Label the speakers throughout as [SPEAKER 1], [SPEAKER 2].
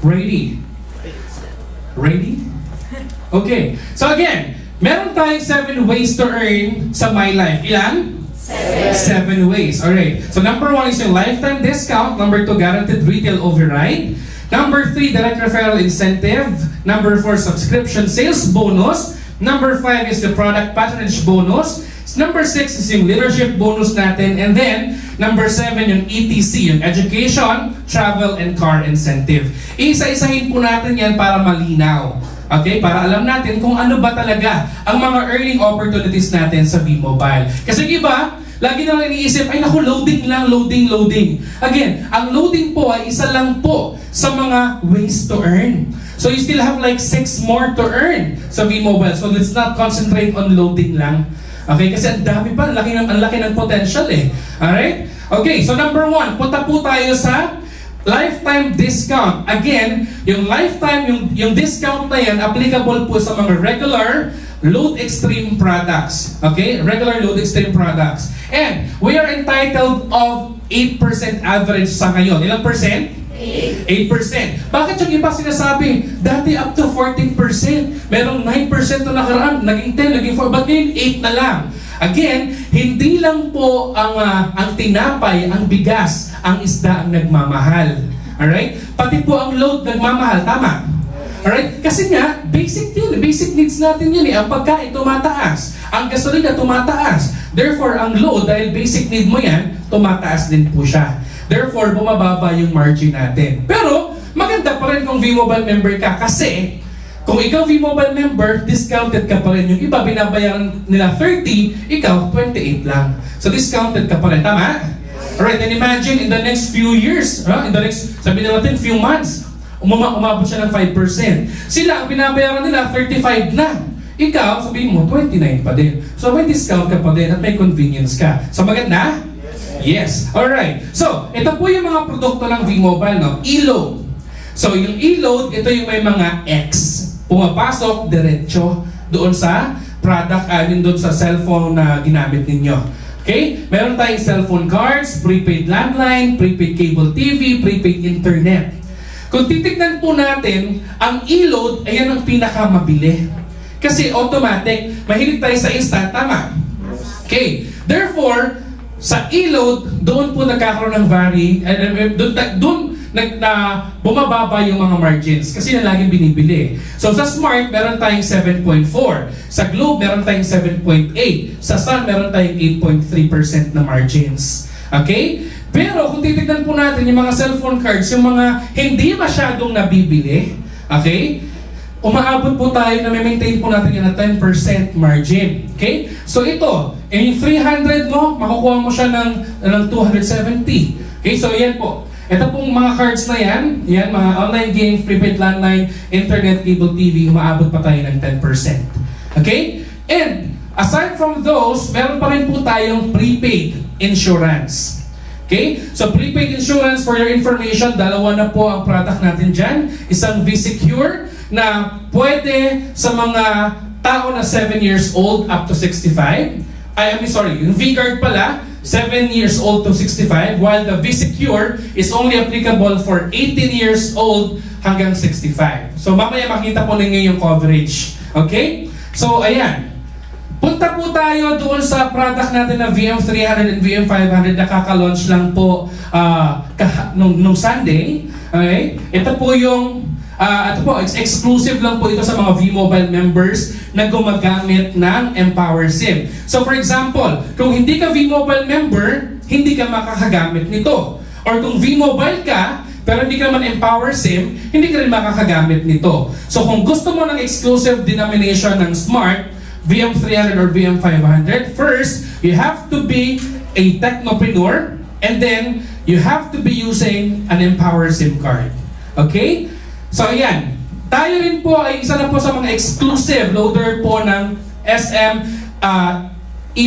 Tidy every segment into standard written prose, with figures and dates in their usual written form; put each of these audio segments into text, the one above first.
[SPEAKER 1] Ready? Ready? Okay. So again, meron tayong 7 ways to earn sa My Life. Ilan? 7 ways. Alright. So number 1 is yung lifetime discount. Number 2, guaranteed retail override. Number 3, direct referral incentive. Number 4, subscription sales bonus. Number 5 is the product patronage bonus. Number 6 is yung leadership bonus natin. And then, number 7, yung ETC, yung education, travel, and car incentive. Isa-isahin po natin yan para malinaw. Okay? Para alam natin kung ano ba talaga ang mga earning opportunities natin sa V-Mobile. Kasi iba, lagi na lang iniisip, ay naku, loading lang, loading. Again, ang loading po ay isa lang po sa mga ways to earn. So you still have like 6 more to earn sa V-Mobile. So let's not concentrate on loading lang. Okay? Kasi ang dami pa, ang laki ng potential eh. Alright? Okay, so number 1, punta po tayo sa lifetime discount. Again, yung lifetime, yung discount na yan, applicable po sa mga regular load extreme products. Okay? Regular load extreme products. And we are entitled of 8% average sa ngayon. Ilang percent? 8%. Bakit yung iba sinasabi, dati up to 14%, merong 9% na nakaraan, naging 10, naging 4, but ngayon 8 na lang. Again, hindi lang po ang tinapay, ang bigas, ang isda ang nagmamahal. Alright? Pati po ang load nagmamahal. Tama? Alright? Kasi nga, basic yun. Basic needs natin yun eh. Ang pagkain tumataas. Ang gasolina tumataas. Therefore, ang load, dahil basic need mo yan, tumataas din po siya. Therefore, bumababa yung margin natin. Pero, maganda pa rin kung V-Mobile member ka kasi kung ikaw V-Mobile member, discounted ka pa rin. Yung iba, binabayaran nila 30, ikaw 28 lang. So discounted ka pa rin. Tama? Alright, and imagine in the next few years, in the next, sabihin natin, few months, umabot siya ng 5%. Sila, ang binabayaran nila, 35 na. Ikaw, sabihin mo, 29 pa din. So may discount ka pa din at may convenience ka. So maganda? Yes. Alright. So, ito po yung mga produkto ng V-Mobile, no? E-load. So, yung e-load, ito yung may mga X. Pumapasok diretso doon sa product, doon sa cellphone na ginamit ninyo. Okay? Meron tayong cellphone cards, prepaid landline, prepaid cable TV, prepaid internet. Kung titignan po natin, ang e-load, ayan ang pinakamabili. Kasi automatic, mahilig tayo sa instant, tama? Okay. Therefore, sa e-load, doon po nagkakaroon ng doon bumababa yung mga margins kasi na laging binibili. So sa Smart, meron tayong 7.4. Sa Globe, meron tayong 7.8. Sa Sun, meron tayong 8.3% na margins. Okay? Pero kung titignan po natin yung mga cellphone cards, yung mga hindi masyadong nabibili, okay? Umaabot po tayo na may-maintain po natin yan na 10% margin. Okay? So ito, yung 300 mo, makukuha mo siya ng 270. Okay? So yan po. Ito pong mga cards na yan, mga online games, prepaid landline, internet, cable TV, umaabot pa tayo ng 10%. Okay? And aside from those, meron pa rin po tayong prepaid insurance. Okay? So prepaid insurance, for your information, dalawa na po ang product natin dyan. Isang V-Secure na pwede sa mga tao na 7 years old up to 65. Yung V-Guard pala, 7 years old to 65, while the V-Secure is only applicable for 18 years old hanggang 65. So mamaya makita po ninyo yung coverage. Okay? So ayan. Punta po tayo doon sa product natin na VM300 and VM500 na kaka-launch lang po nung Sunday. Okay? Ito po yung exclusive lang po ito sa mga V-Mobile members na gumagamit ng Empower SIM. So for example, kung hindi ka V-Mobile member, hindi ka makakagamit nito. Or kung V-Mobile ka, pero hindi ka naman Empower SIM, hindi ka rin makakagamit nito. So kung gusto mo ng exclusive denomination ng Smart, VM300 or VM500, first, you have to be a technopreneur, and then you have to be using an Empower SIM card. Okay? So ayan, tayo rin po ay isa na po sa mga exclusive loader po ng SM E+,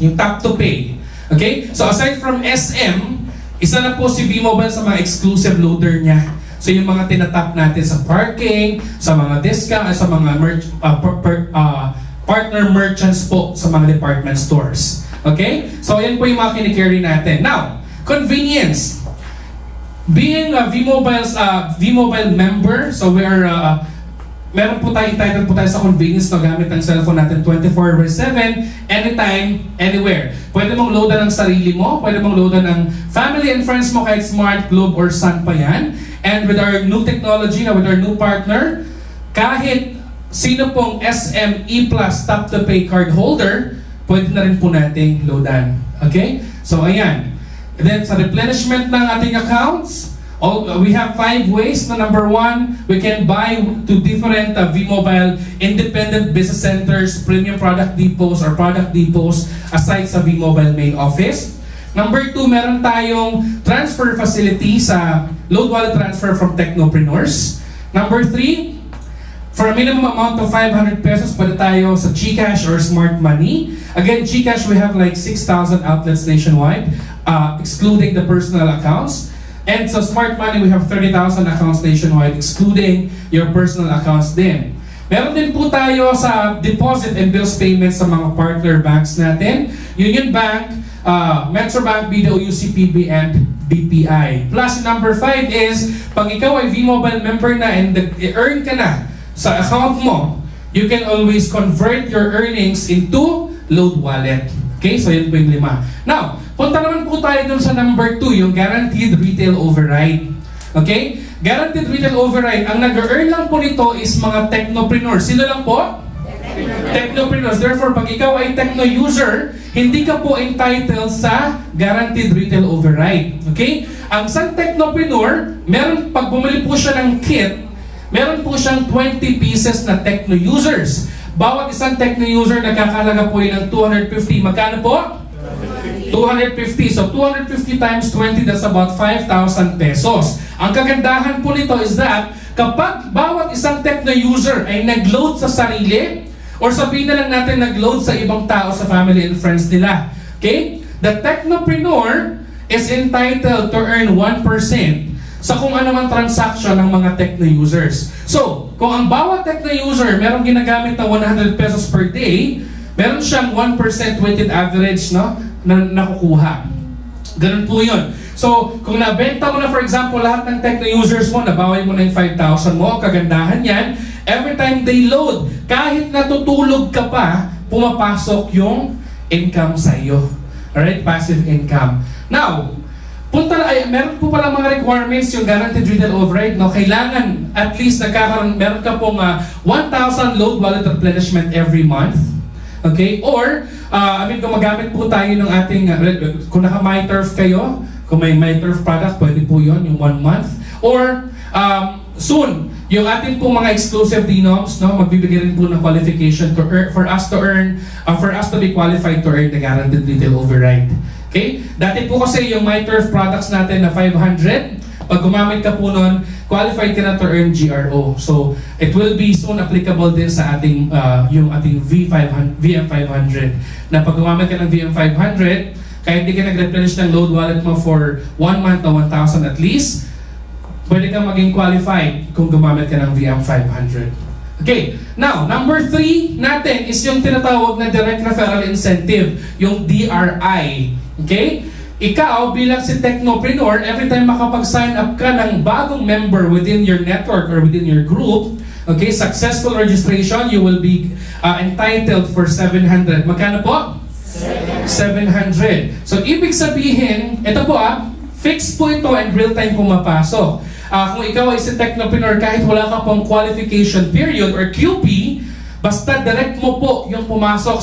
[SPEAKER 1] yung Tap to Pay. Okay? So aside from SM, isa na po si V-Mobile sa mga exclusive loader niya. So yung mga tinatap natin sa parking, sa mga discount, sa mga partner merchants po sa mga department stores. Okay? So ayan po yung mga kinicarry natin. Now, convenience. being a V-Mobile member, so we are meron po tayo, entitled po tayo sa convenience na gamit ang cellphone natin 24/7, anytime, anywhere. Pwede mong loadan ng sarili mo, pwede mong loadan ng family and friends mo kahit Smart, Globe, or Sun pa yan. And with our new technology, with our new partner, kahit sino pong SME Plus Tap to Pay card holder, pwede na rin po nating loadan. Okay? So ayan. And then sa replenishment ng ating accounts, we have 5 ways. Number 1, we can buy to different V-Mobile independent business centers, premium product depots, or product depots aside sa V-Mobile main office. Number 2, meron tayong transfer facility sa load wallet transfer from Technopreneurs. Number 3, for a minimum amount of 500 pesos, pwede tayo sa GCash or Smart Money. Again, GCash, we have like 6,000 outlets nationwide, excluding the personal accounts. And so Smart Money, we have 30,000 accounts nationwide, excluding your personal accounts din. Meron din po tayo sa deposit and bills payments sa mga partner banks natin. Union Bank, Metro Bank, BDO, UCPB, and BPI. Plus, number 5 is, pag ikaw ay V-Mobile member na and earn ka na sa account mo, you can always convert your earnings into load wallet. Okay, so yun po yung 5. Now, punta naman po tayo dun sa number 2, yung guaranteed retail override. Okay? Guaranteed retail override, ang nag-earn lang po nito is mga technopreneurs. Sino lang po? Technopreneurs. Therefore, pag ikaw ay techno user, hindi ka po entitled sa guaranteed retail override. Okay? Ang isang technopreneur, pag bumili po siya ng kit, meron po siyang 20 pieces na techno users. Bawat isang techno user nagkakalaga po yun ng 250. Magkano po? 250. So 250 times 20, that's about 5,000 pesos. Ang kagandahan po nito is that kapag bawat isang techno user ay nag-load sa sarili, or sabihin na lang natin nag-load sa ibang tao, sa family and friends nila. Okay? The technopreneur is entitled to earn 1% sa kung ano man transaction ng mga techno users. So, kung ang bawat techno user merong ginagamit na 100 pesos per day, meron siyang 1% weighted average, no, na nakukuha. Ganun po yun. So, kung nabenta mo na, for example, lahat ng techno users mo, nabaway mo na yung 5,000 mo, kagandahan yan, every time they load, kahit natutulog ka pa, pumapasok yung income sa iyo. Alright? Passive income. Now, meron po pala mga requirements yung guaranteed retail override, no? Kailangan at least meron ka pong 1,000 load wallet replenishment every month. Okay? Or, kung magamit po tayo ng ating, kung naka-MyTurf kayo, kung may MyTurf product, pwede po yun, yung 1 month. Or, soon, yung ating pong mga exclusive denoms, no, magbibigay rin po ng qualification for us to be qualified to earn the guaranteed retail override. Okay? Dati po kasi yung MyTurf products natin na 500, pag gumamit ka po nun, qualified ka na to earn GRO. So, it will be soon applicable din sa ating, yung ating VM500. Na pag gumamit ka ng VM500, kahit di ka nag-replenish ng load wallet mo for 1 month o 1,000 at least, pwede kang maging qualified kung gumamit ka ng VM500. Okay, now, number 3 natin is yung tinatawag na direct referral incentive, yung DRI. Okay? Ikaw bilang si technopreneur, every time makapag-sign up ka ng bagong member within your network or within your group, okay, successful registration, you will be entitled for 700. Magkano po? 700. So, ibig sabihin, ito po fixed po ito and real-time pumapasok. Kung ikaw ay si technopreneur, kahit wala ka pong qualification period or QP, basta direct mo po yung pumasok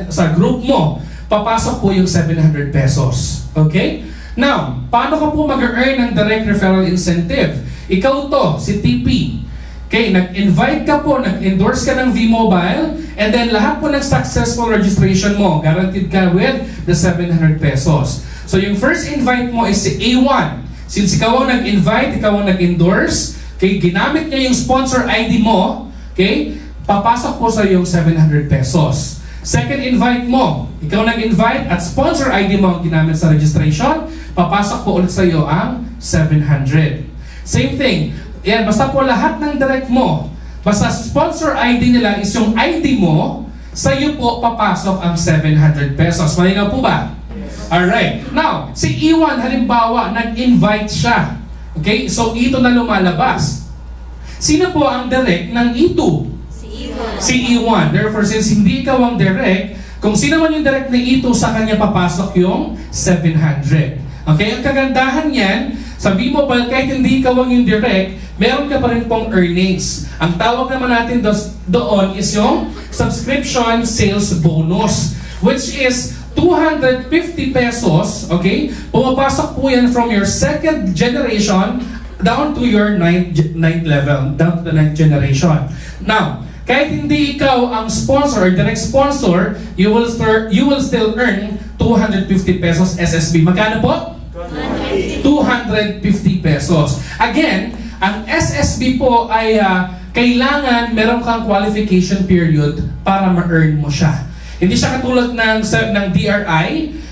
[SPEAKER 1] sa group mo, papasok po yung 700 pesos. Okay? Now, paano ka po mag-earn ng direct referral incentive? Ikaw to, si TP. Okay, nag-invite ka po, nag-endorse ka ng V-Mobile, and then lahat po ng successful registration mo, guaranteed ka with the 700 pesos. So yung first invite mo is si A1. Since ikaw ang nag-invite, ikaw ang nag-endorse, okay, ginamit niya yung sponsor ID mo, okay, papasok po sa yung 700 pesos. Second invite mo, ikaw nag-invite at sponsor ID mo ang ginamit sa registration, papasok po ulit sa iyo ang 700. Same thing, yan, basta po lahat ng direct mo, basta sponsor ID nila is yung ID mo, sa iyo po papasok ang 700 pesos. Malinaw po ba? Alright. Now, si Iwan, halimbawa, nag-invite siya. Okay? So E2 na lumalabas. Sino po ang direct ng E2? Si E1. Therefore, since hindi ikaw ang direct, kung sino man yung direct na E2, sa kanya papasok yung 700. Okay? Ang kagandahan yan, sabi mo ba, kahit hindi ikaw ang yung direct, meron ka pa rin pong earnings. Ang tawag naman natin doon is yung subscription sales bonus, which is 250 pesos, okay? Pumapasok po yan from your second generation down to your ninth level, down to the 9th generation. Now, kahit hindi ikaw ang sponsor or direct sponsor, you will still earn 250 pesos SSB. Magkano po? 250 pesos. Again, ang SSB po ay kailangan meron kang qualification period para ma-earn mo siya. Hindi siya katulad ng DRI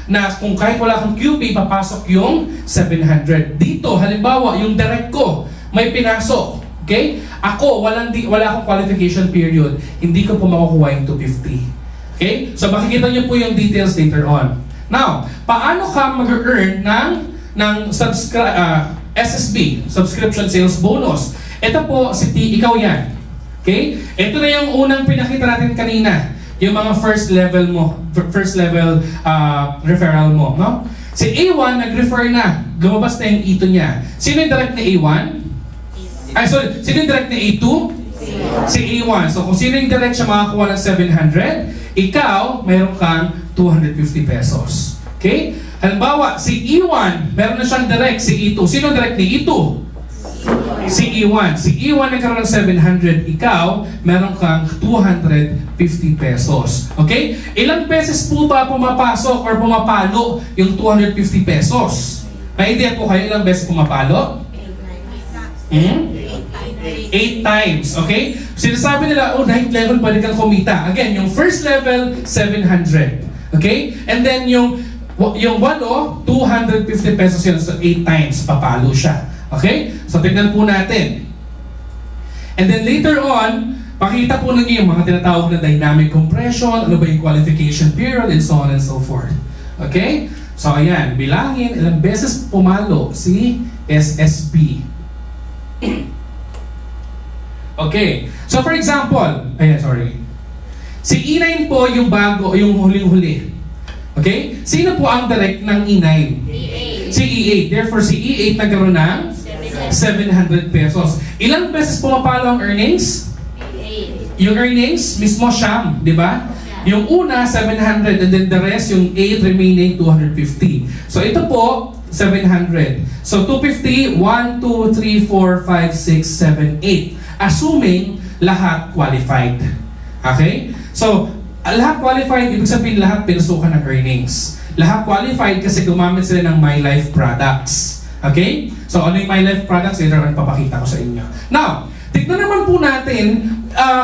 [SPEAKER 1] na kung kahit wala kang QP, papasok yung 700. Dito, halimbawa, yung direct ko, may pinasok. Okay? Ako, wala akong qualification period. Hindi ko po makukuha yung 250. Okay? So, makikita niyo po yung details later on. Now, paano ka mag-earn ng SSB, Subscription Sales Bonus? Ito po, si T, ikaw yan. Okay? Ito na yung unang pinakita natin kanina. Yung mga first level referral mo, no? Si A1 nag-refer na, lumabas na yung E2 niya. Sino yung direct na A1? Ay, sorry, sino yung direct na A2? Si A1. So kung sino yung direct siya makakuha ng 700, ikaw, mayroon kang 250 pesos. Okay? Halimbawa, si E1, meron na siyang direct, si E2. Sino direct ni E2? Si E1. Si E1 nagkaroon ng 700, ikaw, meron kang 250 pesos. Okay? Ilang beses po ba pumapasok or pumapalo yung 250 pesos? May idea po kayo ilang beses pumapalo? 8 times. Okay? Sinasabi nila, 9th level pwede kang kumita. Again, yung first level, 700. Okay? And then yung 8, 250 pesos yun. So 8 times, papalo siya. Okay? So, tignan po natin. And then later on, pakita po ninyo yung mga tinatawag na dynamic compression, ano ba yung qualification period, and so on and so forth. Okay? So, ayan, bilangin ilang beses pumalo si SSB. Okay. So, for example, si E9 po yung bago, yung huling-huli. Okay? Sino po ang direct ng E9? Si E8. Therefore, si E8 nagkaroon ng 700 pesos. Ilang beses pumapalo ang earnings? Yung earnings, mismo siyam, di ba? Yung una, 700, and then the rest, yung 8 remaining, 250. So ito po, 700. So 250, 1, 2, 3, 4, 5, 6, 7, 8. Assuming lahat qualified. Okay? So, lahat qualified, ibig sabihin lahat pinasukan ng earnings. Lahat qualified kasi gumamit sila ng My Life products. Okay? So, ano yung My Life products? Later on, papakita ko sa inyo. Now, tignan naman po natin,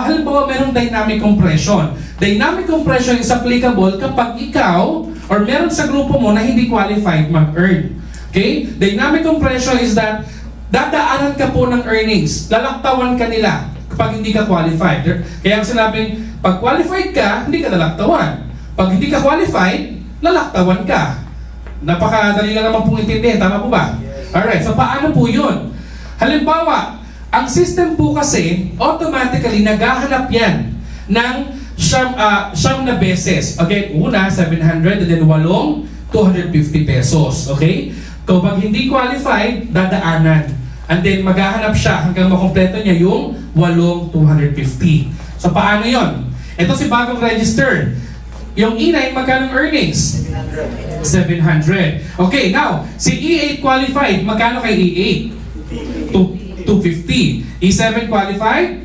[SPEAKER 1] halimbawa merong dynamic compression. Dynamic compression is applicable kapag ikaw or meron sa grupo mo na hindi qualified mag-earn. Okay? Dynamic compression is that dadaanan ka po ng earnings. Lalaktawan ka nila kapag hindi ka qualified. Kaya ang sinabing, pag qualified ka, hindi ka lalaktawan. Pag hindi ka qualified, lalaktawan ka. Napakadali lang naman pong intindihin. Tama po ba? Alright, so paano po yun? Halimbawa, ang system po kasi, automatically, naghahanap yan ng siyam na beses. Okay, una, 700, and then 8, 250 pesos. Okay? Kapag hindi qualified, dadaanan. And then, maghahanap siya hanggang makompleto niya yung 8, 250. So, paano yon? Ito si bagong register. Yung E9, magkano earnings? 700. Okay, now, si E8 qualified, magkano kay E8? 250. E7 qualified?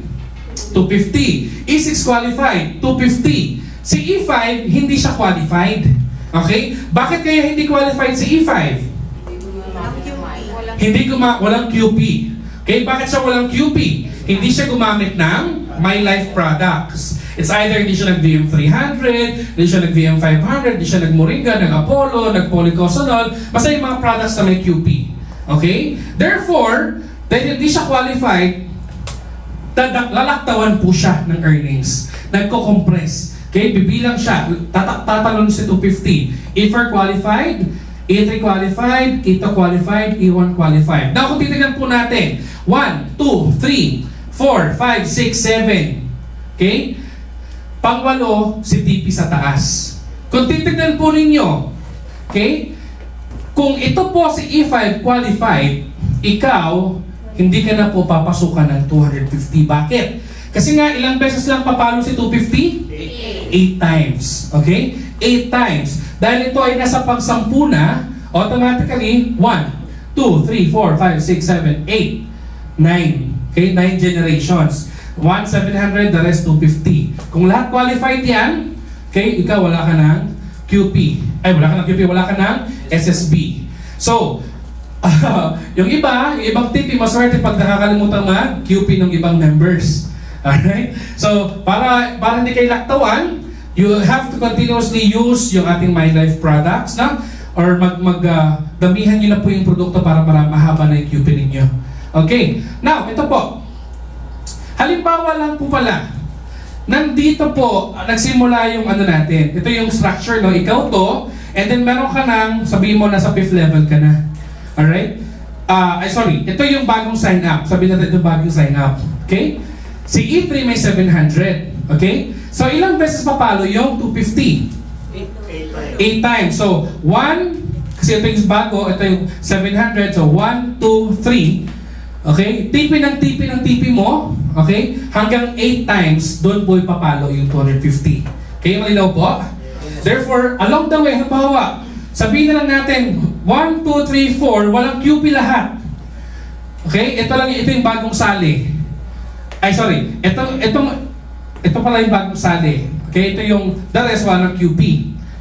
[SPEAKER 1] 250. E6 qualified? 250. Si E5, hindi siya qualified. Okay? Bakit kaya hindi qualified si E5? Walang QP. Okay, bakit siya walang QP? Hindi siya gumamit ng My Life products. It's either hindi siya nag-VM 300, hindi siya nag-VM 500, hindi siya nag-Moringa, nag-Apollo, nag-Polycosanol, basta yung mga products na may QP. Okay? Therefore, dahil hindi siya qualified, lalaktawan po siya ng earnings. Nagko-compress. Okay? Bibilang siya. Tatalon si 250. If you're qualified, E3 qualified, E2 qualified, E1 qualified. Now, kung titignan po natin, 1, 2, 3, 4, 5, 6, 7. Okay? Pangwalo, si TP sa taas. Kung titignan po ninyo, okay? Kung ito po si E5 qualified, ikaw, hindi ka na po papasukan ng 250. Bakit? Kasi nga, ilang beses lang papalo si 250? 8 times. Okay? 8 times. Dahil ito ay nasa pang-10 na, automatically, 1, 2, 3, 4, 5, 6, 7, 8, 9. Okay? 9 generations. 1, 700, the rest 250. Kung lahat qualified yan, okay, ikaw wala ka ng QP. Ay, wala ka ng QP, wala ka ng SSB. So, yung ibang TP, maswerte pag nakakalimutan mag-QP ng ibang members. Alright? So, para hindi kayo laktawan, you have to continuously use yung ating MyLife products, na? Or damihan nyo na po yung produkto para mahaba na yung QP ninyo. Okay. Now, ito po. Halimbawa lang po pala, nandito po, nagsimula yung ano natin. Ito yung structure, no? Ikaw to, and then meron ka ng, sabihin mo, nasa 5th level ka na. Alright? Sorry. Ito yung bagong sign up. Sabihin natin ito bagong sign up. Okay? Si E3 may 700. Okay? So, ilang beses papalo yung 250? 8 times. So, 1, kasi ito yung bago, ito yung 700. So, 1, 2, 3. Okay? TP mo, okay? Hanggang 8 times, doon po ipapalo yung 250. Okay? Malinaw po? Therefore, along the way, halimbawa, sabihin na lang natin, 1, 2, 3, 4, walang QP lahat. Okay? Ito yung bagong sali. Ay, sorry. Ito pala yung bagong sali. Okay? Ito yung the rest walang QP.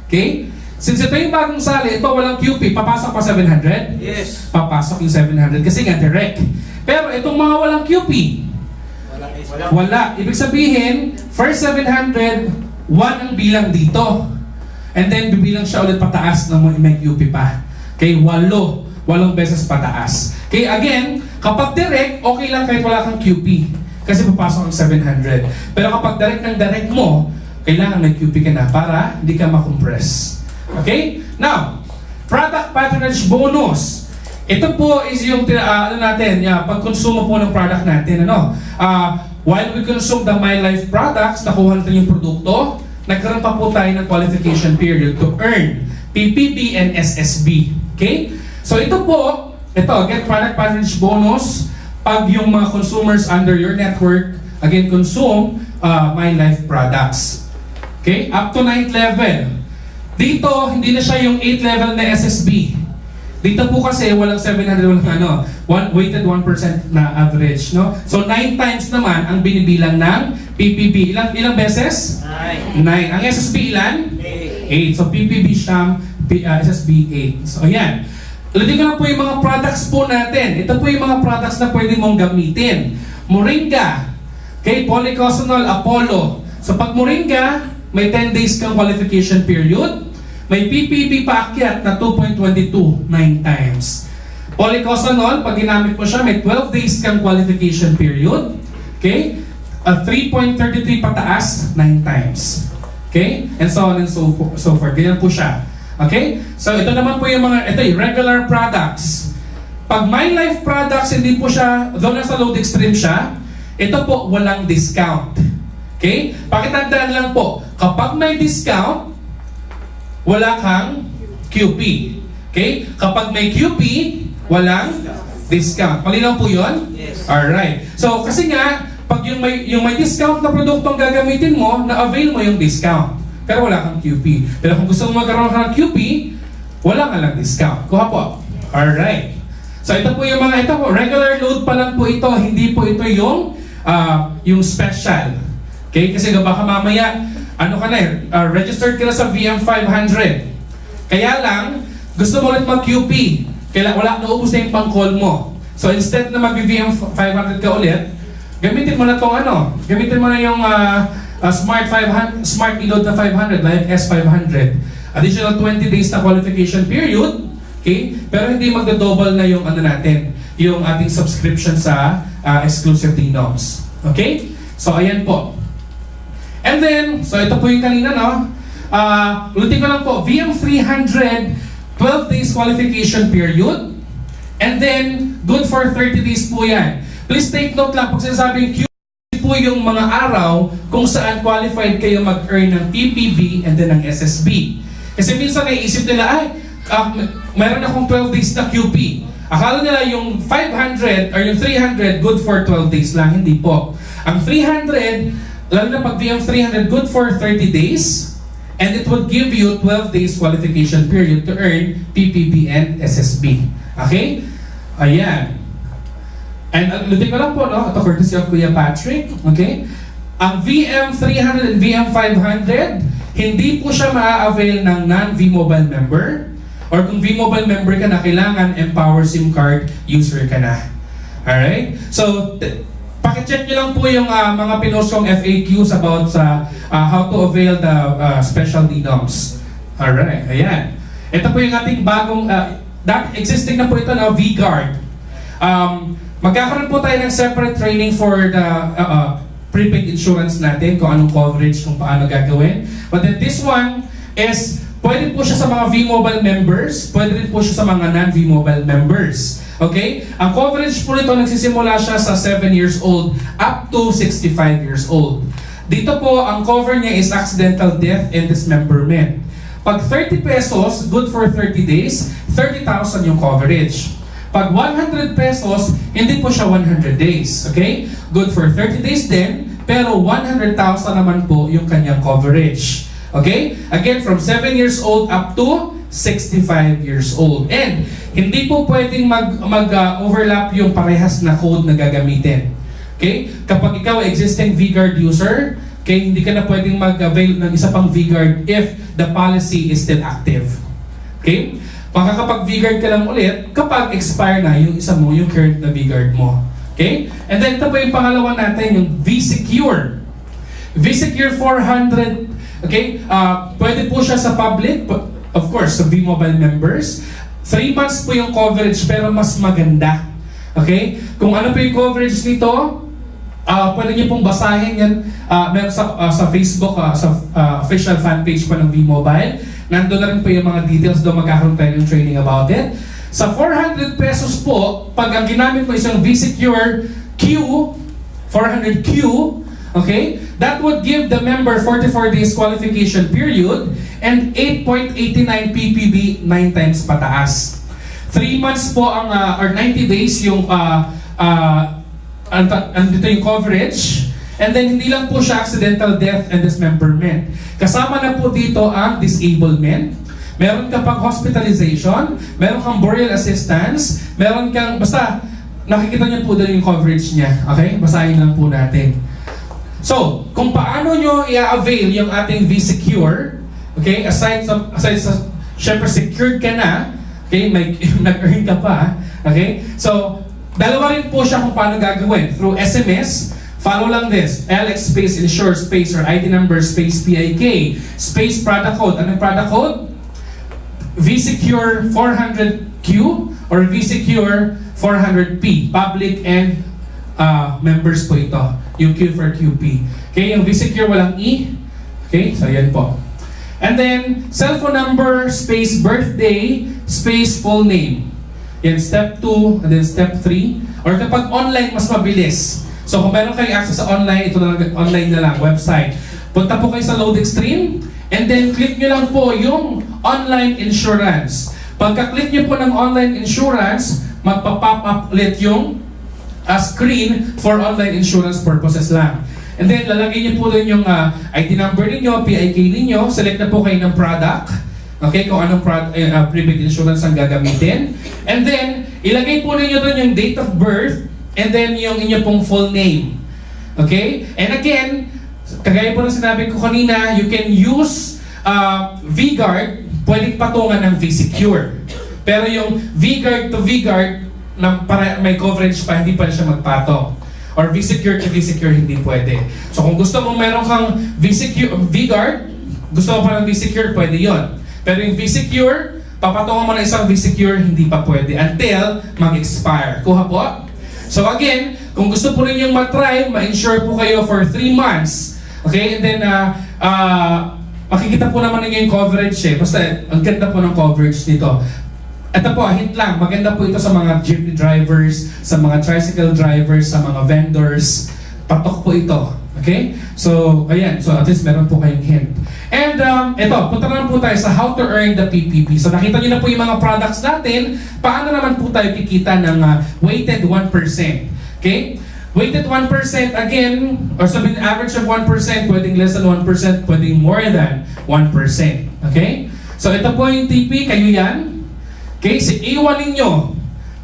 [SPEAKER 1] Okay? Since ito yung bagong sali, ito walang QP, papasok pa 700?
[SPEAKER 2] Yes.
[SPEAKER 1] Papasok yung 700 kasi nga direct. Pero itong mga walang QP, wala. Ibig sabihin, first 700, 1 ang bilang dito. And then bibilang siya ulit pataas ng may QP pa. Okay? 8 beses pataas. Okay? Again, kapag direct, okay lang kahit wala kang QP. Kasi papasok ang 700. Pero kapag direct mo, kailangan may QP ka na para hindi ka makompress. Okay? Now, product patronage bonus. Ito po is yung pag-consume po ng product natin. While we consume the MyLife products, nakuha natin yung produkto, nagkaroon pa po tayo ng qualification period to earn PPB and SSB. Okay? So ito get product patronage bonus. Pag yung mga consumers under your network, again, consume MyLife products. Okay? Up to 9th level. Dito, hindi na siya yung 8th level na SSB. Dito po kasi walang 700, weighted 1% na average. No? So 9 times naman ang binibilang ng PPB. Ilang beses? 9. Ang SSB ilan? 8. So PPB siyam, SSB 8. So ayan. Ulitin ko lang po yung mga products po natin. Ito po yung mga products na pwede mong gamitin. Moringa, okay, Polycosanol, Apollo. So pag Moringa, may 10 days kang qualification period. May PPB paakyat na 2.22, 9 times. Polycosanol, pag ginamit mo siya, may 12 days kang qualification period. Okay? 3.33 pataas, 9 times. Okay? And so on and so forth. Ganyan po siya. Okay? So ito naman po yung regular products. Pag MyLife products, hindi po siya, though nasa load extreme siya, ito po walang discount. Okay? Pakitandaan lang po, kapag may discount, wala kang QP. Okay? Kapag may QP, walang discount. Malinaw po yun?
[SPEAKER 2] Yes.
[SPEAKER 1] Alright. So kasi nga, pag yung may discount na produktong gagamitin mo, na-avail mo yung discount. Pero wala kang QP. Pero kung gusto mo magkaroon ka ng QP, wala ka lang discount. Kuha po. Alright. So ito po yung regular load pa lang po ito. Hindi po ito yung special. Okay? Kasi baka mamaya, registered ka na sa VM500. Kaya lang, gusto mo ulit mag-QP. Kaya naubos na yung pang-call mo. So instead na mag-VM500 ka ulit, gamitin mo na gamitin mo na yung Smart Reload na 500, like S500. Additional 20 days na qualification period. Okay? Pero hindi magda-double na yung yung ating subscription sa exclusive DNOMs. Okay? So ayan po. And then, so ito po yung kanina, ulitin ko lang po, VM300, 12 days qualification period, and then good for 30 days po yan. Please take note lang, pag sinasabing QP po yung mga araw kung saan qualified kayo mag-earn ng PPB and then ng SSB. Kasi minsan naiisip nila, mayroon akong 12 days na QP. Akala nila yung 500 or yung 300 good for 12 days lang. Hindi po. Ang 300, lalo na pag VM 300, good for 30 days, and it would give you 12 days qualification period to earn PPB and SSB. Okay? Ayan. And lutin ko lang po, no? Ito courtesy of Kuya Patrick. Okay? Ang VM300 and VM500, hindi po siya maa-avail ng non-V-Mobile member. Or kung V-Mobile member ka na, kailangan Empower SIM card user ka na. Alright? So, pakicheck nyo lang po yung mga pinost kong FAQs about sa how to avail the special DDoMs. Alright, ayan. Ito po yung ating bagong, existing na po ito na V-Guard. Magkakaroon po tayo ng separate training for the prepaid insurance natin, kung anong coverage, kung paano gagawin. But then this one is, pwede po siya sa mga V-Mobile members, pwede rin po siya sa mga non-V-Mobile members. Okay? Ang coverage po nito, nagsisimula siya sa 7 years old up to 65 years old. Dito po, ang cover niya is accidental death and dismemberment. Pag 30 pesos, good for 30 days, 30,000 yung coverage. Pag 100 pesos, hindi po siya 100 days. Okay? Good for 30 days din, pero 100,000 naman po yung kanyang coverage. Okay? Again, from 7 years old up to 65 years old. And hindi po pwedeng mag-overlap yung parehas na code na gagamitin. Okay? Kapag ikaw existing V-Guard user, okay, hindi ka na pwedeng mag-avail ng isa pang V-Guard if the policy is still active. Okay? Makakapag V-Guard ka lang ulit kapag expire na yung isa mo, yung current na V-Guard mo. Okay? And then ito po yung pangalawa natin, yung V-Secure. V-Secure 400, okay? Pwede po siya sa public, of course, sa V-Mobile members. 3 months po yung coverage pero mas maganda. Okay? Kung ano po yung coverage nito, pwede niyo pong basahin yan meron sa Facebook, sa official fan page po ng V-Mobile. Nandun na rin po yung mga details doon, magkakaroon tayo ng training about it. Sa 400 pesos po, pag ang ginamit mo isang V-Secure Q, 400Q, okay, that would give the member 44 days qualification period and 8.89 PPB 9 times pataas. 3 months po ang, or 90 days yung, andito yung coverage. And then hindi lang po siya accidental death and dismemberment. Kasama na po dito ang disablement. Meron ka pang hospitalization, meron kang burial assistance, meron kang, basta nakikita niyo po doon yung coverage niya. Okay? Basahin lang po natin. So, kung paano nyo i-avail yung ating V-Secure, okay, aside sa syempre secured ka na, okay, may nag-earn ka pa, okay? So, dalawa rin po siya kung paano gagawin. Through SMS, follow lang this, LX space insure space or ID number space PIK space product code. Anong product code? V-Secure 400Q or V-Secure 400P. Public and members po ito. Yung Q for QP. Okay, yung V-Secure walang E. Okay, so yan po. And then, cellphone number space birthday space full name. Yan, step 2 and then step 3. Or kapag online, mas mabilis. So kung meron kayong access sa online, ito na lang, online na lang, website. Punta po kayo sa Load Extreme, and then click nyo lang po yung online insurance. Pagka-click nyo po ng online insurance, magpa-pop up ulit yung screen for online insurance purposes lang. And then lalagay nyo po doon yung ID number ninyo, PIK ninyo, select na po kayo ng product. Okay, kung anong prepaid insurance ang gagamitin. And then, ilagay po ninyo doon yung date of birth, and then yung inyo pong full name. Okay? And again, kagaya po ng sinabi ko kanina, you can use V-Guard, pwedeng patungan ng V-Secure. Pero yung V-Guard to V-Guard, na para may coverage pa, hindi pa siya magpatong. Or V-Secure to V-Secure, hindi pwede. So kung gusto mo meron kang V-Guard, gusto mo pa ng V-Secure, pwede yon. Pero yung V-Secure, papatungan mo na isang V-Secure, hindi pa pwede until mag-expire. Kuha po? So again, kung gusto po rin yung matry, ma-insure po kayo for 3 months. Okay? And then, makikita po naman ninyo yung coverage eh. Basta, ang ganda po ng coverage dito. Ito po, hint lang, maganda po ito sa mga jeepney drivers, sa mga tricycle drivers, sa mga vendors. Patok po ito. Okay? So, ayan. So, at least meron po kayong hint. And, ito, punta naman po tayo sa how to earn the PPP. So, nakita nyo na po yung mga products natin. Paano naman po tayo kikita ng weighted 1%? Okay? Weighted 1%, again, or sabihin average of 1%, pwedeng less than 1%, pwedeng more than 1%. Okay? So, ito po yung TP, kayo yan. Okay? Si A1 ninyo,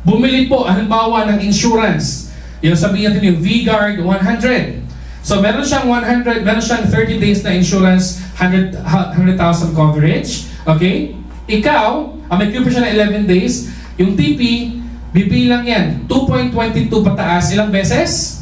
[SPEAKER 1] bumili po, halimbawa, ng insurance. Yung sabihin natin yung V-Guard 100. So, meron siyang 100, meron siyang 30 days na insurance, 100,000 coverage. Okay? Ikaw, may coverage siya na 11 days. Yung TP, bibilang yan. 2.22 pataas. Ilang beses?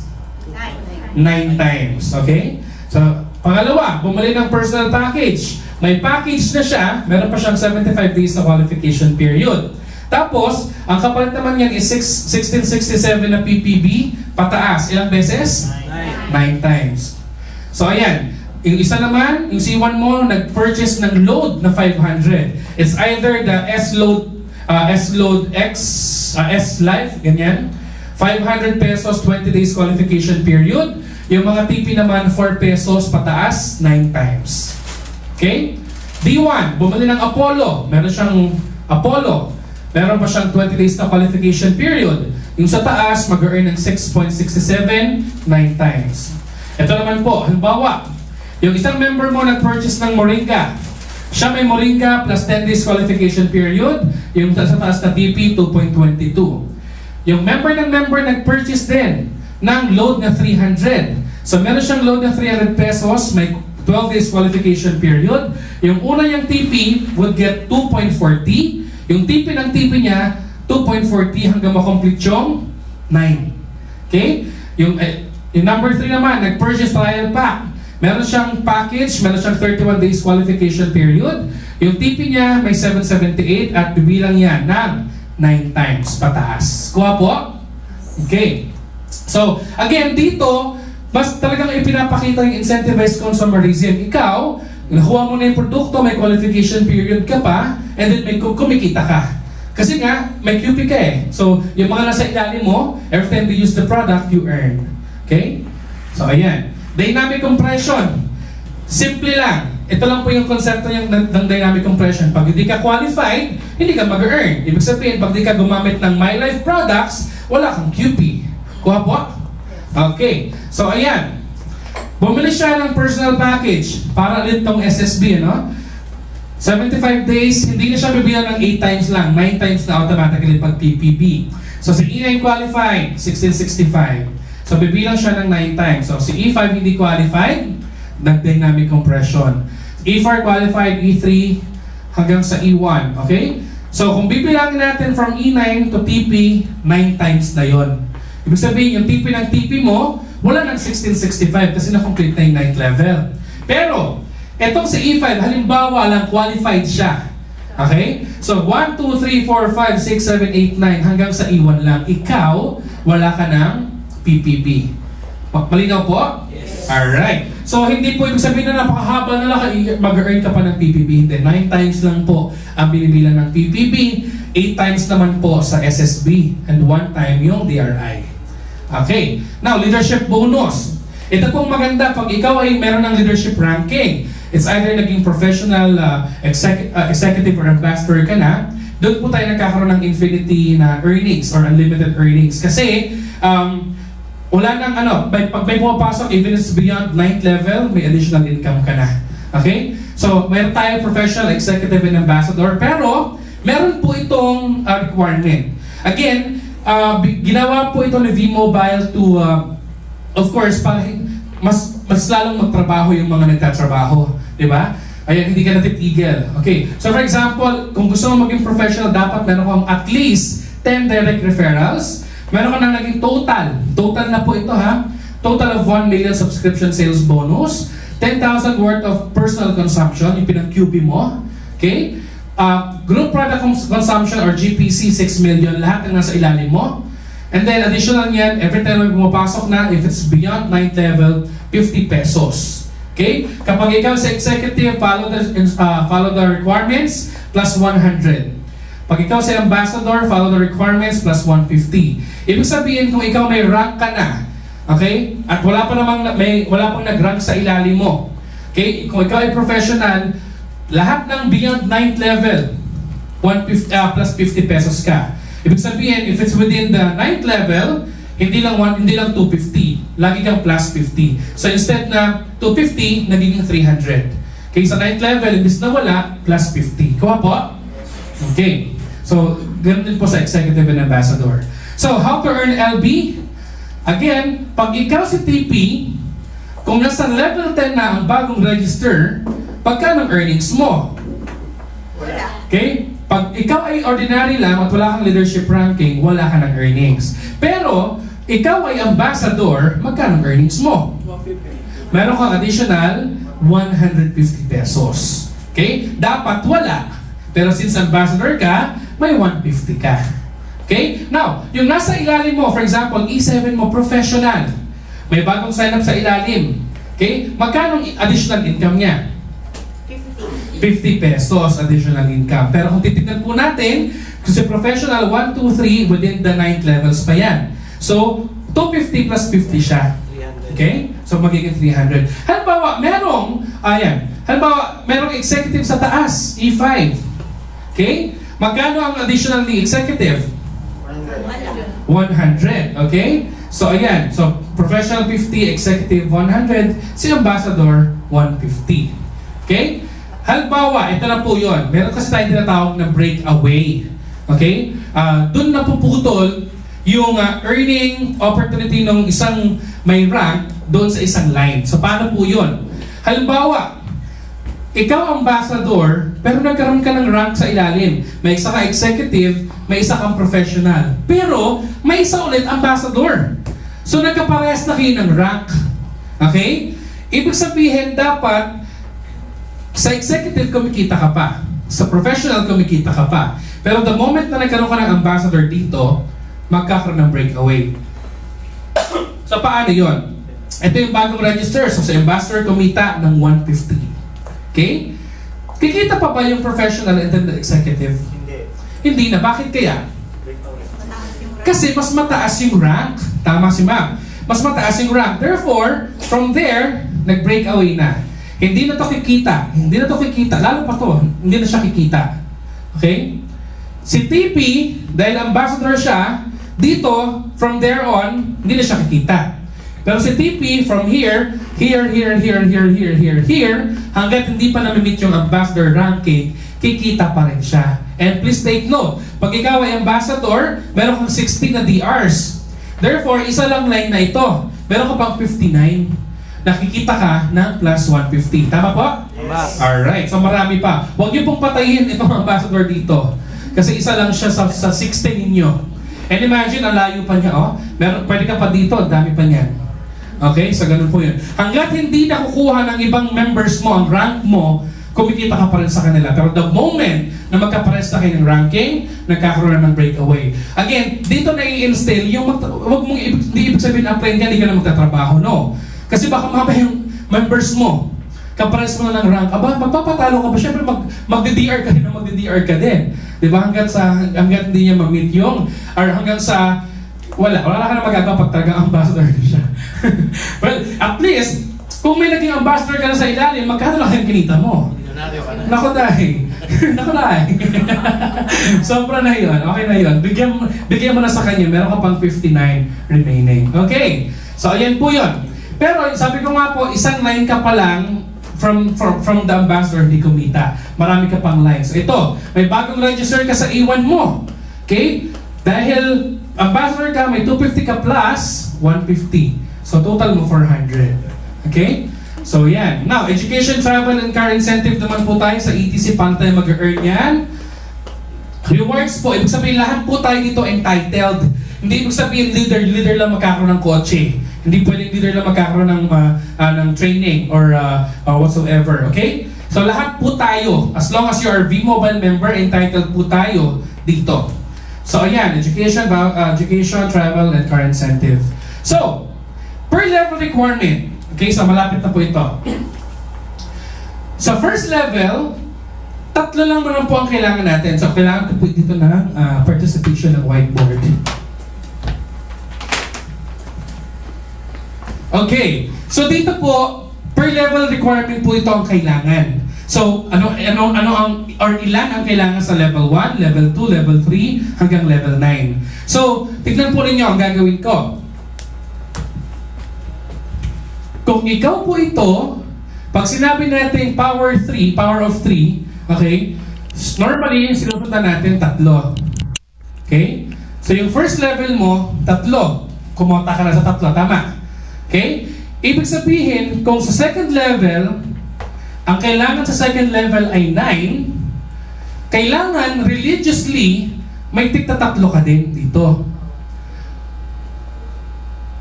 [SPEAKER 1] 9 times. Okay? So, pangalawa, bumili ng personal package. May package na siya, meron pa siyang 75 days na qualification period. Tapos, ang kapalit naman yan is 1667 na PPB, pataas. Ilang beses? 9 times. So, ayan. Yung isa naman, yung C1 mo, nag-purchase ng load na 500. It's either the S-Load X, S-Life, ganyan. 500 pesos, 20 days qualification period. Yung mga TP naman, 4 pesos, pataas, 9 times. Okay? D1, bumili ng Apollo. Meron siyang Apollo. Meron pa siyang 20 days na qualification period. Yung sa taas, mag-earn ng 6.67, 9 times. Ito naman po, halimbawa, yung isang member mo nag-purchase ng Moringa. Siya may Moringa plus 10 days qualification period. Yung sa taas na TP, 2.22. Yung member nag-purchase din ng load na 300. So meron siyang load na 300 pesos, may 12 days qualification period. Yung una niyang TP would get 2.40. Yung TP ng TP niya, 2.40 hanggang makomplete yung 9. Okay? Yung number 3 naman, nag-purchase trial pack. Meron siyang package, meron siyang 31 days qualification period. Yung TP niya may 778 at bibilang yan ng 9 times pataas. Kuha po? Okay. So, again, dito, mas talagang ipinapakita yung incentivized consumerism. Ikaw, nakuha mo na yung produkto, may qualification period ka pa, and then may kumikita ka. Kasi nga, may QP ka eh. So, yung mga nasa ilalim mo, every time they use the product, you earn. Okay? So, ayan. Dynamic compression. Simple lang. Ito lang po yung konsepto ng dynamic compression. Pag hindi ka qualified, hindi ka mag-earn. Ibig sabihin, pag hindi ka gumamit ng My Life products, wala kang QP. Kuha po? Okay. So, ayan. Bumili siya ng personal package para ulit tong SSB, ano? 75 days, hindi na siya bibilang ng 8 times lang, 9 times na automatically pag PPB. So si E9 qualified, 1665. So bibilang siya ng 9 times. So si E5 hindi qualified, nag-dynamic compression. E4 qualified, E3 hanggang sa E1. Okay? So kung bibilangin natin from E9 to TP, 9 times na yon. Ibig sabihin, yung TP ng TP mo, wala ng 1665 kasi na-complete na yung 9th level. Pero, etong si E5, halimbawa lang qualified siya. Okay? So, 1, 2, 3, 4, 5, 6, 7, 8, 9 hanggang sa E1 lang. Ikaw, wala ka ng PPB. Malinaw po? Yes. Alright. So, hindi po ibig sabihin na napakahaba na lang mag-earn ka pa ng PPB. Hindi. 9 times lang po ang binibilang ng PPB. 8 times naman po sa SSB. And 1 time yung DRI. Okay. Now, leadership bonus. Ito pong maganda pag ikaw ay meron ng leadership ranking. It's either naging professional, executive or ambassador ka na, doon po tayo nagkakaroon ng infinity na earnings or unlimited earnings. Kasi, wala nang pag may pumapasok, even if it's beyond 9th level, may additional income ka na. Okay? So, mayroon tayo professional, executive, and ambassador, pero meron po itong requirement. Again, ginawa po ito ni V-Mobile to, of course, para mas lalong magtrabaho yung mga nagtatrabaho. Diba? Ayan, hindi ka natitigil. Okay. So, for example, kung gusto mo maging professional, dapat meron kang at least 10 direct referrals. Meron ka nang naging total. Total na po ito, ha? Total of 1 million subscription sales bonus. 10,000 worth of personal consumption, yung pinag-QB mo. Okay? Group product consumption or GPC, 6 million. Lahat ng nasa ilalim mo. And then, additional niyan, every time may pumapasok na, if it's beyond 9th level, 50 pesos. Okay? Kapag ikaw sa executive, follow the requirements, plus 100. Pag ikaw sa ambassador, follow the requirements, plus 150. Ibig sabihin, kung ikaw may rank ka na, okay? At wala pang nag-rank sa ilalim mo. Okay? Kung ikaw ay professional, lahat ng beyond 9th level, 150, plus 50 pesos ka. Ibig sabihin, if it's within the 9th level, hindi lang 250. Lagi kang plus 50. So instead na 250, nagiging 300. Okay, sa 9th level, imbis na wala, plus 50. Kuha po? Okay. So, ganun din po sa executive and ambassador. So, how to earn LB? Again, pag ikaw si TP, kung nasa level 10 na ang bagong register, pagkano ang earnings mo? Okay? Pag ikaw ay ordinary lang at wala kang leadership ranking, wala ka ng earnings. Pero, ikaw ay ambassador, magkano ang earnings mo? 150. Meron kang additional 150 pesos. Okay? Dapat wala. Pero since ambassador ka, may 150 ka. Okay? Now, yung nasa ilalim mo, for example, E7 mo, professional. May bagong sign up sa ilalim. Okay? Magkano additional income niya? 50 pesos additional income. Pero kung titignan po natin, kasi professional, 1, 2, 3, within the 9th levels pa yan. So, 250 plus 50 siya. Okay? So, magiging 300. Halimbawa, merong executive sa taas, E5. Okay? Magkano ang additional ni executive? 100. Okay? So, ayan. So, professional 50, executive 100, si ambassador 150. Okay? Halimbawa, ito na po yun. Meron kasi tayong tinatawag na breakaway. Okay? Doon na puputol yung earning opportunity ng isang may rank doon sa isang line. So, paano po yun? Halimbawa, ikaw ambassador, pero nagkaroon ka ng rank sa ilalim. May isa ka executive, may isa kang professional. Pero, may isa ulit ambassador. So, nagkaparehas na kayo ng rank. Okay? Ibig sabihin, dapat sa executive, kumikita ka pa. Sa professional, kumikita ka pa. Pero the moment na nagkaroon ka ng ambassador dito, magkakaroon ng breakaway. So, paano yun? Ito yung bagong register. So, sa ambassador, kumita ng 150. Okay? Kikita pa ba yung professional and then the executive? Hindi na. Bakit kaya? Kasi mas mataas yung rank. Tama si ma'am. Mas mataas yung rank. Therefore, from there, nag-breakaway na. Hindi na to kikita. Hindi na to kikita. Lalo pa to, hindi na siya kikita. Okay? Si TP, dahil ambassador siya, dito, from there on, hindi na siya kikita. Pero si TP, from here, here, hanggat hindi pa namimit yung ambassador ranking, kikita pa rin siya. And please take note, pag ikaw ay ambassador, meron kang 16 na DRs. Therefore, isa lang line na ito. Meron ka pang 59. Nakikita ka ng plus 150. Tama po?
[SPEAKER 2] Yes.
[SPEAKER 1] Alright. So marami pa. Huwag niyo pong patayin itong ambassador dito. Kasi isa lang siya sa 16 ninyo. And imagine, ang layo pa niya. Oh. Pwede ka pa dito. Ang dami pa niyan. Okay? So ganun po yun. Hanggat hindi nakukuha ng ibang members mo ang rank mo, kumikita ka pa rin sa kanila. Pero the moment na magkapares na kayo ng ranking, nagkakaroon na ng breakaway. Again, dito na i-instill yung wag mong hindi ibig sabihin apply ka, hindi ka na magtatrabaho. No. Kasi baka mamaya yung members mo, kapares mo na ng rank, magpapatalo ka ba? Siyempre magde-DR ka din na magde-DR ka din. Diba? Hanggat hindi niya ma-meet yung, or hanggang sa, wala ka na magagawa pag talagang ambassador na siya. Well, at least, kung may naging ambassador ka na sa ilalim, magkano lang yung kinita mo? Naku dahil. Naku dahil. Sobra na yun. Okay na yun. Bigyan mo na sa kanya. Meron ka pang 59 remaining. Okay. So, ayan po yun. Pero sabi ko nga po, isang line ka pa lang from the ambassador, hindi kumita. Marami ka pang lines. Ito, may bagong register ka sa A1 mo. Okay? Dahil ambassador ka, may 250 ka plus 150. So total mo 400. Okay? So yan. Now, education, travel, and car incentive naman po tayo sa ETC. Paano tayo mag-earn yan? Rewards po. Ibig sabihin, lahat po tayo dito entitled. Hindi ibig sabihin, leader lang magkakaroon ng kotse. Hindi pwedeng leader lang magkakaroon ng training or whatsoever. Okay? So lahat po tayo, as long as you are V-Mobile member, entitled po tayo dito. So ayan, education, travel, and car incentive. So, per level requirement. Okay, so malapit na po ito. Sa first level, 3 lang naman po ang kailangan natin. So, kailangan ko po dito ng participation ng whiteboard. Okay. So, dito po, per level requirement po ito ang kailangan. So, ano ang, or ilan ang kailangan sa level 1, level 2, level 3, hanggang level 9. So, tignan po ninyo ang gagawin ko. Kung ikaw po ito, pag sinabi natin power of 3, okay, normally, sinusundan natin 3. Okay? So, yung first level mo, 3. Kumota ka na sa 3, tama? Okay? Ibig sabihin, kung sa second level, ang kailangan sa second level ay 9, kailangan religiously, may tigta 3 ka din dito.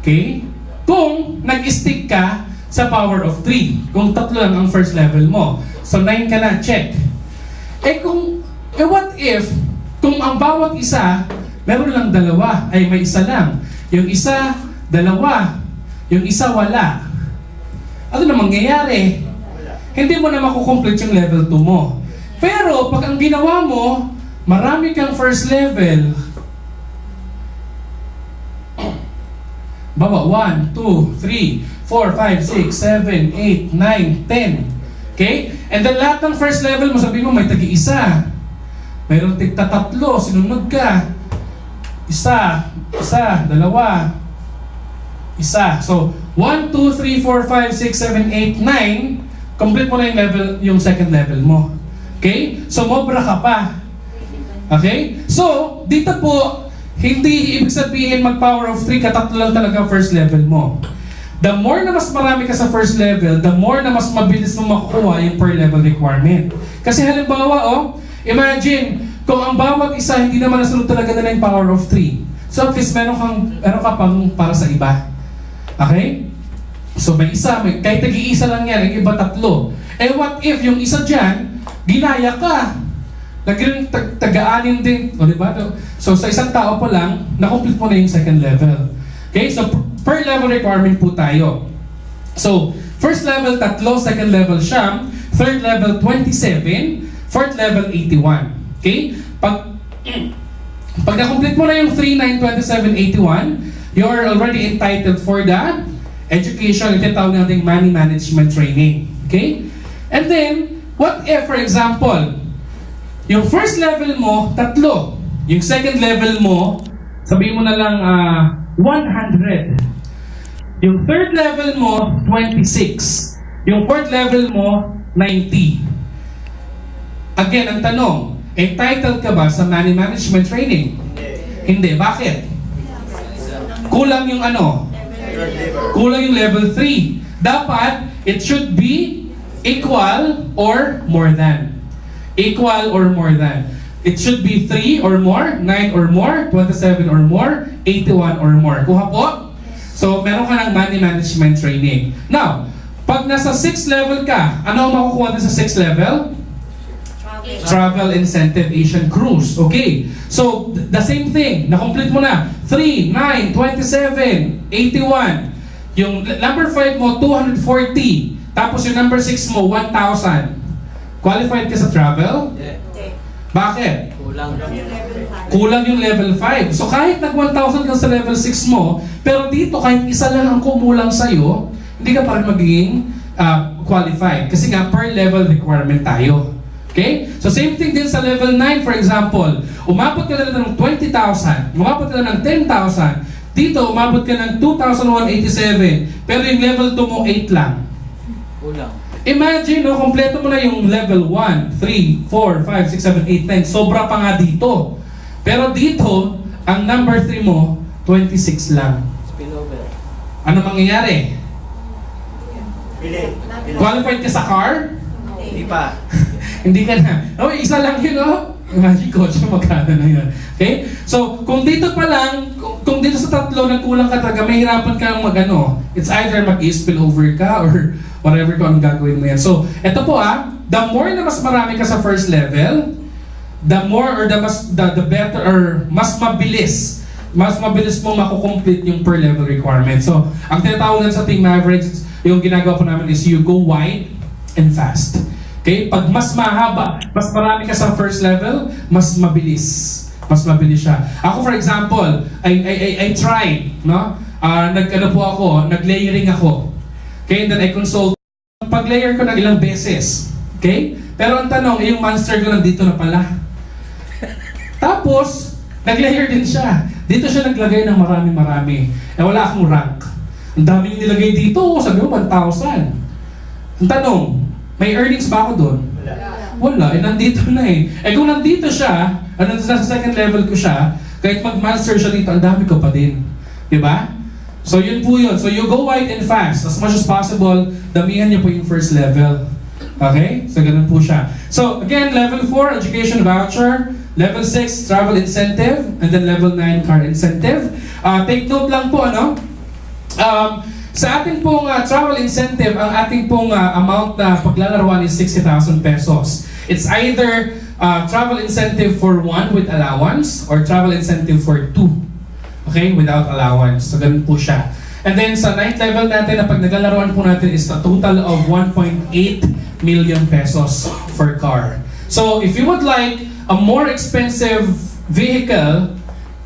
[SPEAKER 1] Okay? Kung nag-stick ka sa power of 3, kung 3 lang ang first level mo. So 9 ka na, check. What if, kung ang bawat isa, meron lang 2, ay may isa lang. Yung isa, 2, yung isa wala. Ano na mangyayari? Hindi mo na makukomplete yung level 2 mo. Pero pag ang ginawa mo, marami kang first level. Baba, 1, 2, 3, 4, 5, 6, 7, 8, 9, 10. Okay? And then lahat ng first level mo, sabi mo may tagi-isa. Mayroong tigta 3, sinunod ka. Isa, 2, isa. So, 1, 2, 3, 4, 5, 6, 7, 8, 9. Complete mo na yung level, yung second level mo. Okay? So, mobra ka pa. Okay? So, dito po, hindi ibig sabihin mag-power of 3, 3 lang talaga first level mo. The more na mas marami ka sa first level, the more na mas mabilis mo makukuha yung per level requirement. Kasi halimbawa, imagine, kung ang bawat isa hindi naman nasunod talaga na yung power of 3. So at least meron ka pang para sa iba. Okay? So may isa, kahit tagi-isa lang yan, yung iba 3. What if yung isa dyan, ginaya ka? Naging taga-anim din, o diba? So sa isang tao pa lang, na-complete mo na yung second level. Okay? So per level requirement po tayo. So, first level 3, second level siyam, third level 27, fourth level 81. Okay? Pag na-complete mo na yung 3, 9, 27, 81, you're already entitled for the education, ito tawag natin money management training. Okay? And then, what if, for example, yung first level mo, 3. Yung second level mo, sabihin mo na lang 100. Yung third level mo, 26. Yung fourth level mo, 90. Again, ang tanong, entitled ka ba sa money management training? Hindi. Bakit? Kulang yung ano? Kulang yung level 3. Dapat, it should be equal or more than. Equal or more than. It should be 3 or more, 9 or more, 27 or more, 81 or more. Kuha po? So, meron ka ng money management training. Now, pag nasa 6th level ka, ano ang makukuha din sa 6th level? Travel Incentive Asian Cruise. Okay. So, the same thing. Na-complete mo na. 3, 9, 27, 81. Yung number 5 mo, 240. Tapos yung number 6 mo, 1,000. Qualified ka sa travel? Bakit? Kulang yung level 5. So kahit nag-1,000 ka sa level 6 mo, pero dito kahit isa lang ang kumulang sa'yo, hindi ka pa rin magiging qualified. Kasi nga per level requirement tayo. Okay? So same thing din sa level 9, for example. Umabot ka na ng 20,000, umabot ka na ng 10,000, dito umabot ka ng 2,187, pero yung level 2 mo 8 lang.
[SPEAKER 2] Kulang.
[SPEAKER 1] Imagine, no, kompleto mo na yung level 1, 3, 4, 5, 6, 7, 8, 10. Sobra pa nga dito. Pero dito, ang number 3 mo, 26 lang.
[SPEAKER 2] Spillover.
[SPEAKER 1] Ano mangyayari?
[SPEAKER 3] Pili.
[SPEAKER 1] Qualified ka sa car?
[SPEAKER 2] Hindi pa.
[SPEAKER 1] Hindi ka na. Oh, isa lang yun, no? Imagine ko, magkano na yun. Okay? So, kung dito pa lang, kung dito sa 3 nagkulang ka talaga, may hirapan kang mag-ano. It's either mag-spill over ka or whatever kung anong gagawin mo yan. So, eto po the more na mas marami ka sa first level, the more or the better or mas mabilis mo makukomplete yung per level requirement. So, ang tinatawag sa Team Mavericks, yung ginagawa po namin is you go wide and fast. Okay? Pag mas mahaba, mas marami ka sa first level, mas mabilis. Mas mabilis siya. Ako for example, I tried, no? Nag-layering ako. Okay? And then I consult. Pag-layer ko ng ilang beses. Okay? Pero ang tanong, yung monster ko nandito na pala. Tapos, nag-layer din siya. Dito siya naglagay ng marami-marami. Eh wala akong rank. Ang dami yung nilagay dito, sabi mo 1,000. Ang tanong, may earnings ba ako doon? Wala. Eh nandito na eh. Eh kung nandito siya, nasa second level ko siya, kahit mag-monster siya dito, ang dami ko pa din. Diba? So yun po yun. So you go wide and fast. As much as possible, damihan niyo po yung first level. Okay? So ganun po siya. So again, level 4, education voucher. Level 6, travel incentive. And then level 9, car incentive. Take note lang po, ano? Sa ating pong travel incentive, ang ating pong amount na paglalaruan is 60,000 pesos. It's either travel incentive for 1 with allowance or travel incentive for 2. Okay? Without allowance. So ganun po siya. And then sa 9th level natin, na pag naglalaruan po natin is a total of 1.8 million pesos for car. So if you would like a more expensive vehicle,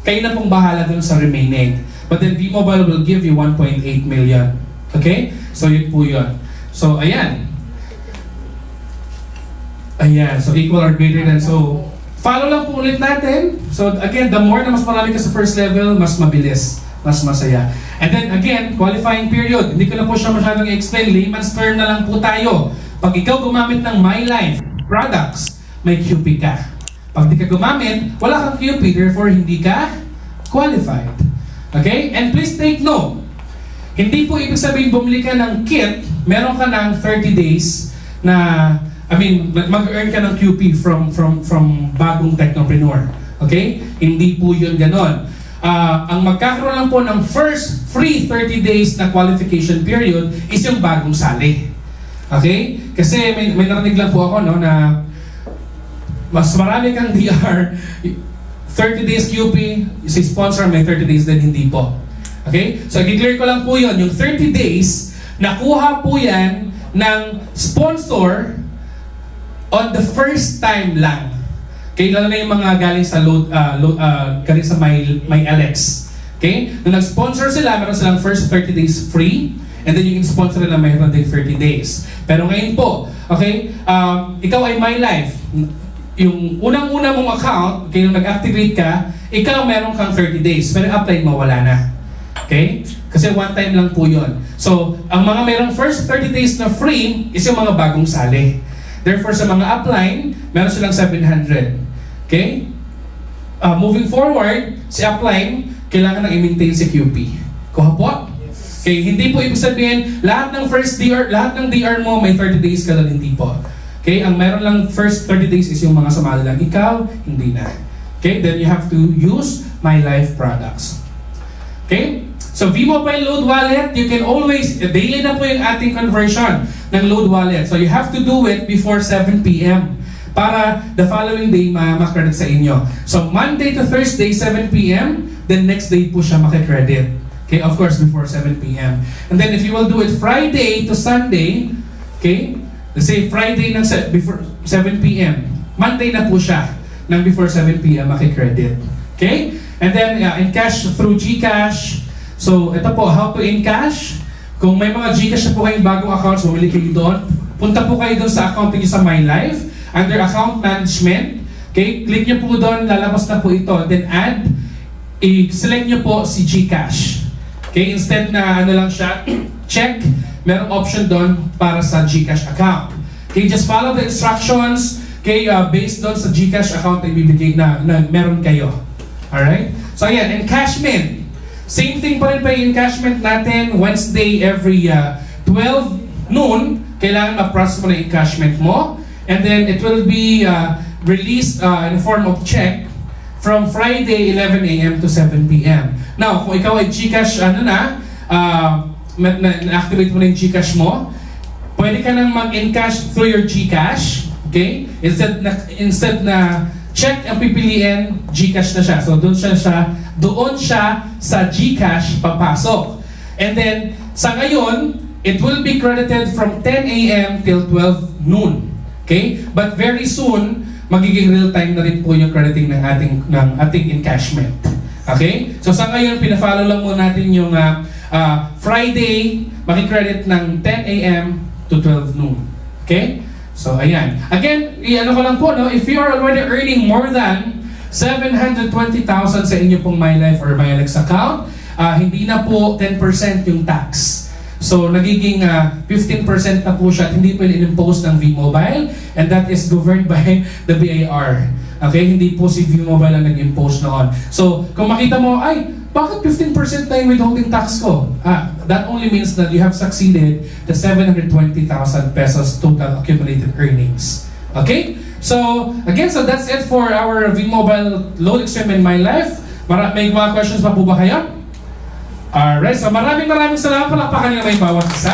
[SPEAKER 1] kayo na pong bahala dun sa remaining. But then V-Mobile will give you 1.8 million. Okay? So yun po yun. So ayan. Ayan. So equal or greater than. So follow lang po ulit natin. So again, the more na mas marami ka sa first level, mas mabilis. Mas masaya. And then again, qualifying period. Hindi ko na po siya masyadong i-explain. Layman's term na lang po tayo. Pag ikaw gumamit ng MyLife products, may QP ka. Pag di ka gumamit, wala kang QP, therefore hindi ka qualified. Okay? And please take note, hindi po ibig sabihin bumili ka ng kit, meron ka ng 30 days na, mag-earn ka ng QP from bagong technopreneur. Okay? Hindi po yun ganon. Ang magkakaroon lang po ng first free 30 days na qualification period is yung bagong sali. Okay? Kasi may narinig lang po ako, no, na mas marami kang DR, 30 days QP, si sponsor may 30 days din hindi po. Okay? So i-clear ko lang po yun. Yung 30 days, nakuha po yan ng sponsor on the first time lang. Okay? Lalo na yung mga galing sa galing sa my LX. Okay? Nung nag-sponsor sila, meron silang first 30 days free, and then yung sponsor nila mayroon din 30 days. Pero ngayon po, okay, ikaw ay MyLife. Yung unang-una mong account, okay, nung nag-activate ka, ikaw meron kang 30 days. Pero apply mo, wala na. Okay? Kasi one time lang po yun. So, ang mga merong first 30 days na free is yung mga bagong sali. Therefore, sa mga upline, meron silang 700. Okay? Moving forward, si upline, kailangan nang i-maintain si QP. Kuha po? Okay, hindi po ibig sabihin, lahat ng DR mo, may 30 days ka lang, hindi po. Okay, ang meron lang first 30 days is yung mga sumali lang. Ikaw, hindi na. Okay, then you have to use MyLife products. Okay, so V-Mobile Load Wallet, you can always, daily na po yung ating conversion ng Load Wallet. So you have to do it before 7 p.m. para the following day ma-credit sa inyo. So Monday to Thursday, 7 p.m., then next day po siya makikredit. Okay, of course, before 7 p.m. And then if you will do it Friday to Sunday, okay, let's say Friday ng before 7 p.m. Monday na po siya ng before 7 p.m. makikredit. Okay? And then in cash through GCash. So ito po, how to in-cash. Kung may mga GCash na po kayong bagong accounts, bumili kayo doon. Punta po kayo doon sa account niyo sa MyLife. Under account management. Okay? Click niyo po doon, lalabas na po ito. Then add, i-select niyo po si GCash. Okay? Instead na ano lang siya, check, merong option doon para sa GCash account. Okay, just follow the instructions, okay, based doon sa GCash account na ibibigay na meron kayo. Alright? So ayan, encashment. Same thing pa rin pa yung encashment natin, Wednesday every 12 noon, kailangan ma-process mo na yung encashment mo. And then it will be released in the form of check from Friday 11 a.m. to 7 p.m. Now, kung ikaw ay GCash, na-activate mo na yung GCash mo, pwede ka nang mag-encash through your GCash, okay? Instead na check ang pipiliin, GCash na siya. So doon siya sa GCash papasok. And then, sa ngayon, it will be credited from 10 a.m. till 12 noon. Okay? But very soon, magiging real-time na rin po yung crediting ng ating encashment. Okay? So sa ngayon, pina-follow lang muna natin yung Friday, maki-credit ng 10 a.m. to 12 noon. Okay? So ayan. Again, i-ano ko lang po, no? If you are already earning more than 720,000 sa inyo pong MyLife or MyLex account, hindi na po 10% yung tax. So nagiging 15% na po siya at hindi po in-impose ng V-Mobile, and that is governed by the BIR. Okay, hindi po si V-Mobile ang nag-impose noon. So kung makita mo, ay, bakit 15% na yung withholding tax ko? That only means that you have succeeded the 720,000 pesos total accumulated earnings. Okay? So, again, so that's it for our V-Mobile Loan Extreme in MyLife. May mga questions pa po ba kayo? Alright, so maraming salamat. Palakpakan nyo na may bawat isa.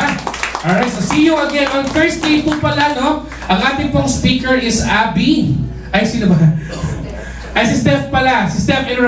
[SPEAKER 1] Alright, so see you again on Thursday po pala, no? Ang ating pong speaker is Abby. Ay, sino ba? Ay, si Steph pala. Si Steph in